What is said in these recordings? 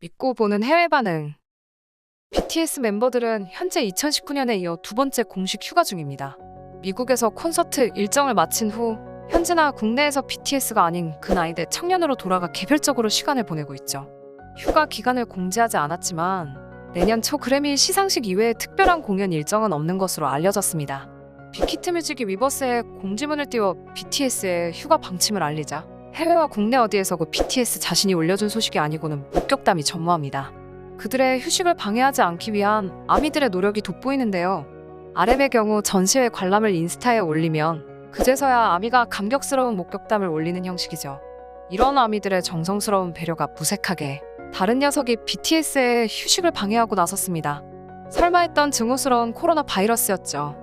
믿고 보는 해외 반응. BTS 멤버들은 현재 2019년에 이어 두 번째 공식 휴가 중입니다. 미국에서 콘서트 일정을 마친 후 현지나 국내에서 BTS가 아닌 그 나이대 청년으로 돌아가 개별적으로 시간을 보내고 있죠. 휴가 기간을 공지하지 않았지만 내년 초 그래미 시상식 이외에 특별한 공연 일정은 없는 것으로 알려졌습니다. 빅히트뮤직이 위버스에 공지문을 띄워 BTS의 휴가 방침을 알리자 해외와 국내 어디에서고 BTS 자신이 올려준 소식이 아니고는 목격담이 전무합니다. 그들의 휴식을 방해하지 않기 위한 아미들의 노력이 돋보이는데요. RM의 경우 전시회 관람을 인스타에 올리면 그제서야 아미가 감격스러운 목격담을 올리는 형식이죠. 이런 아미들의 정성스러운 배려가 무색하게 다른 녀석이 BTS의 휴식을 방해하고 나섰습니다. 설마 했던 증오스러운 코로나 바이러스였죠.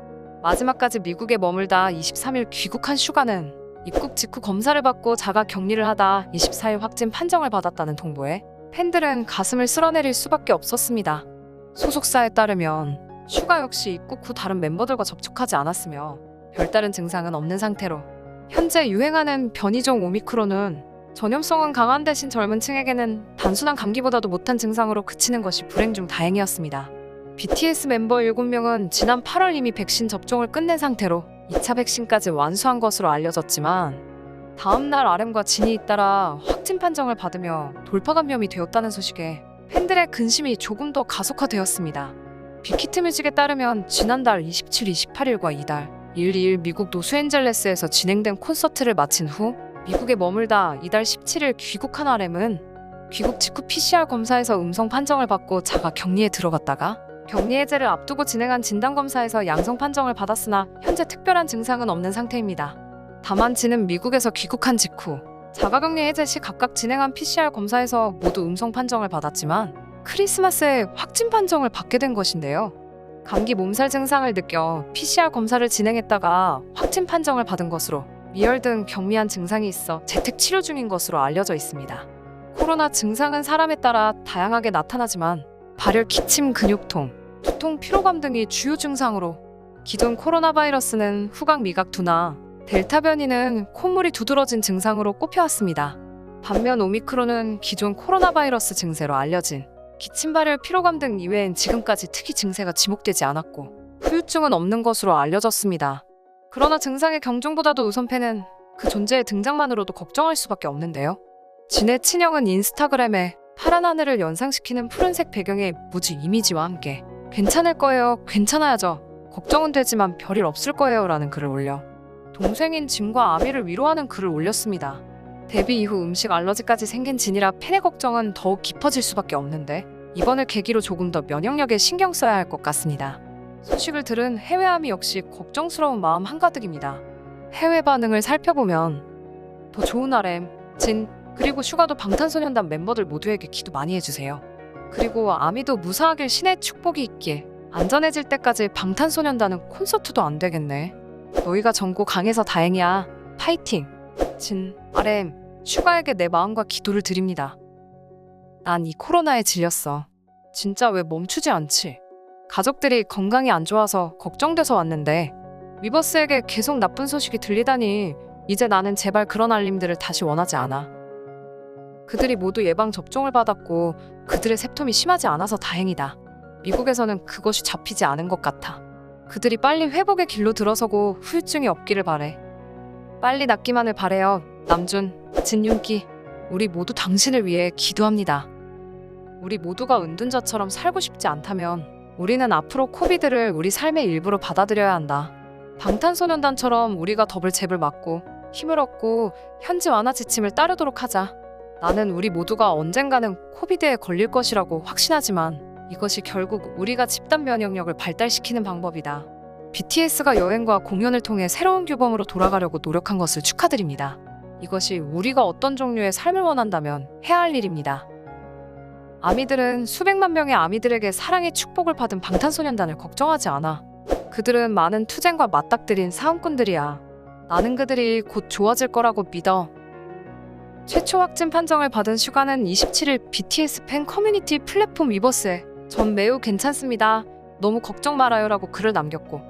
마지막까지 미국에 머물다 23일 귀국한 슈가는 입국 직후 검사를 받고 자가 격리를 하다 24일 확진 판정을 받았다는 통보에 팬들은 가슴을 쓸어내릴 수밖에 없었습니다. 소속사에 따르면 슈가 역시 입국 후 다른 멤버들과 접촉하지 않았으며 별다른 증상은 없는 상태로 현재 유행하는 변이종 오미크론은 전염성은 강한 대신 젊은 층에게는 단순한 감기보다도 못한 증상으로 그치는 것이 불행 중 다행이었습니다. BTS 멤버 7명은 지난 8월 이미 백신 접종을 끝낸 상태로 2차 백신까지 완수한 것으로 알려졌지만 다음날 RM과 진이 잇따라 확진 판정을 받으며 돌파 감염이 되었다는 소식에 팬들의 근심이 조금 더 가속화되었습니다. 빅히트뮤직에 따르면 지난달 27, 28일과 이달 1, 2일 미국 로스앤젤레스에서 진행된 콘서트를 마친 후 미국에 머물다 이달 17일 귀국한 RM은 귀국 직후 PCR 검사에서 음성 판정을 받고 자가 격리에 들어갔다가 격리 해제를 앞두고 진행한 진단검사에서 양성 판정을 받았으나 현재 특별한 증상은 없는 상태입니다. 다만 진은 미국에서 귀국한 직후 자가격리 해제 시 각각 진행한 PCR 검사에서 모두 음성 판정을 받았지만 크리스마스에 확진 판정을 받게 된 것인데요. 감기 몸살 증상을 느껴 PCR 검사를 진행했다가 확진 판정을 받은 것으로 미열 등 경미한 증상이 있어 재택 치료 중인 것으로 알려져 있습니다. 코로나 증상은 사람에 따라 다양하게 나타나지만 발열, 기침, 근육통, 두통, 피로감 등이 주요 증상으로 기존 코로나 바이러스는 후각 미각 둔화, 델타 변이는 콧물이 두드러진 증상으로 꼽혀왔습니다. 반면 오미크론은 기존 코로나 바이러스 증세로 알려진 기침, 발열, 피로감 등 이외엔 지금까지 특이 증세가 지목되지 않았고 후유증은 없는 것으로 알려졌습니다. 그러나 증상의 경중보다도 우선 팬은 그 존재의 등장만으로도 걱정할 수밖에 없는데요. 진의 친형은 인스타그램에 파란 하늘을 연상시키는 푸른색 배경의 무지 이미지와 함께 괜찮을 거예요, 괜찮아야죠, 걱정은 되지만 별일 없을 거예요 라는 글을 올려 동생인 진과 아미를 위로하는 글을 올렸습니다. 데뷔 이후 음식 알러지까지 생긴 진이라 팬의 걱정은 더욱 깊어질 수밖에 없는데 이번을 계기로 조금 더 면역력에 신경 써야 할 것 같습니다. 소식을 들은 해외 아미 역시 걱정스러운 마음 한가득입니다. 해외 반응을 살펴보면 더 좋은 RM, 진, 그리고 슈가도 방탄소년단 멤버들 모두에게 기도 많이 해주세요. 그리고 아미도 무사하길 신의 축복이 있길. 안전해질 때까지 방탄소년단은 콘서트도 안 되겠네. 너희가 전고 강해서 다행이야. 파이팅! 진, RM, 슈가에게 내 마음과 기도를 드립니다. 난 이 코로나에 질렸어. 진짜 왜 멈추지 않지? 가족들이 건강이 안 좋아서 걱정돼서 왔는데 위버스에게 계속 나쁜 소식이 들리다니 이제 나는 제발 그런 알림들을 다시 원하지 않아. 그들이 모두 예방 접종을 받았고 그들의 셉톰이 심하지 않아서 다행이다. 미국에서는 그것이 잡히지 않은 것 같아. 그들이 빨리 회복의 길로 들어서고 후유증이 없기를 바래. 빨리 낫기만을 바래요. 남준, 진윤기, 우리 모두 당신을 위해 기도합니다. 우리 모두가 은둔자처럼 살고 싶지 않다면 우리는 앞으로 코비드를 우리 삶의 일부로 받아들여야 한다. 방탄소년단처럼 우리가 더블 잽을 맞고 힘을 얻고 현지 완화 지침을 따르도록 하자. 나는 우리 모두가 언젠가는 코비드에 걸릴 것이라고 확신하지만 이것이 결국 우리가 집단 면역력을 발달시키는 방법이다. BTS가 여행과 공연을 통해 새로운 규범으로 돌아가려고 노력한 것을 축하드립니다. 이것이 우리가 어떤 종류의 삶을 원한다면 해야 할 일입니다. 아미들은 수백만 명의 아미들에게 사랑의 축복을 받은 방탄소년단을 걱정하지 않아. 그들은 많은 투쟁과 맞닥뜨린 사은꾼들이야. 나는 그들이 곧 좋아질 거라고 믿어. 최초 확진 판정을 받은 슈가는 27일 BTS 팬 커뮤니티 플랫폼 위버스에 전 매우 괜찮습니다. 너무 걱정 말아요 라고 글을 남겼고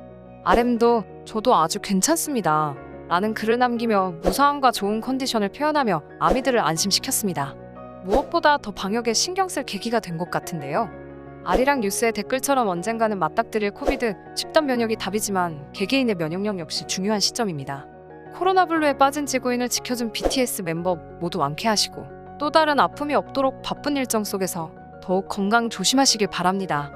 RM도 저도 아주 괜찮습니다 라는 글을 남기며 무사함과 좋은 컨디션을 표현하며 아미들을 안심시켰습니다. 무엇보다 더 방역에 신경 쓸 계기가 된 것 같은데요. 아리랑 뉴스의 댓글처럼 언젠가는 맞닥뜨릴 코비드 집단 면역이 답이지만 개개인의 면역력 역시 중요한 시점입니다. 코로나 블루에 빠진 지구인을 지켜준 BTS 멤버 모두 완쾌하시고 또 다른 아픔이 없도록 바쁜 일정 속에서 더욱 건강 조심하시길 바랍니다.